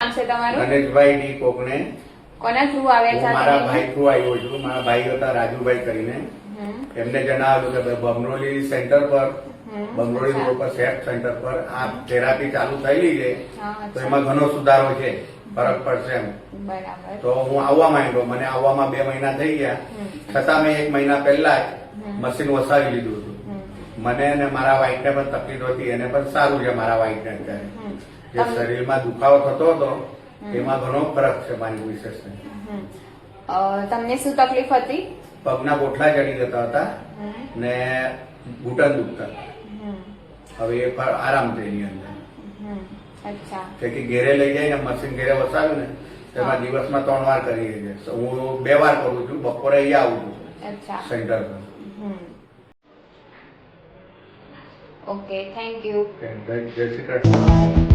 નામ છે તમારું? ગણેશભાઈ ડી કોકને. કોના થ્રુ આવ્યા છો? મારા ભાઈ થ્રુ આવ્યો છું. મારા ભાઈ હતા રાજુભાઈ કરીને. એમને જણાવ્યું કે બમરોલી સેન્ટર પર, બમરોલી રોડ પર સેફ સેન્ટર પર આ થેરાપી ચાલુ થયેલી છે, તો એમાં ઘણો સુધારો છે, ફરક પડશે એમ. બરાબર. તો હું આવવા માંગ્યો. મને આવવામાં 2 મહિના થઈ ગયા, છતાં મેં 1 મહિના પહેલા જ મશીન વસાવી લીધું હતું. મને અને મારા વાઈફને પણ તકલીફ હતી, એને પણ સારું છે મારા વાઈફને અત્યારે. જે શરીરમાં દુખાવો થતો હતો એમાં ઘણો ફરક છે મારી વિશેષ. તમને શું તકલીફ હતી? પગના ગોઠલા ચડી જતા હતા ને ઘૂંટણ દુખતા. હવે એ પર આરામ છે એની અંદર. અચ્છા. કે ઘેરે લઈ જાય ને મશીન ઘેરે વસાવ્યું ને તેમાં દિવસમાં 3 વાર કરીએ છીએ. હું 2 વાર કરું છું, બપોરે અહીંયા આવું છું સેન્ટર પર. Okay, thank you. જય શ્રી કૃષ્ણ.